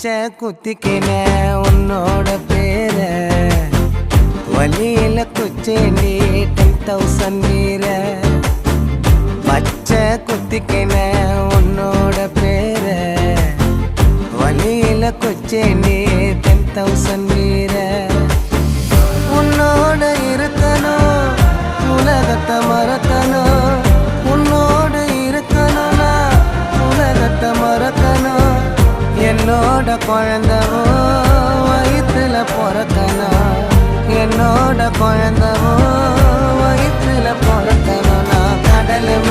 பச்சை குத்திக்கின உன்னோட பேர வழியில குச்சேண்டி 10,000 வீர பச்சை குத்திக்கின உன்னோட பேர வழியில குச்சேண்டி 10,000 வீர உன்னோட இருக்கணும் உலகத்தை மறக்கணும் உன்னோட இருக்கணும்னா உலகத்தை மறக்கணும் என்னோட குழந்தை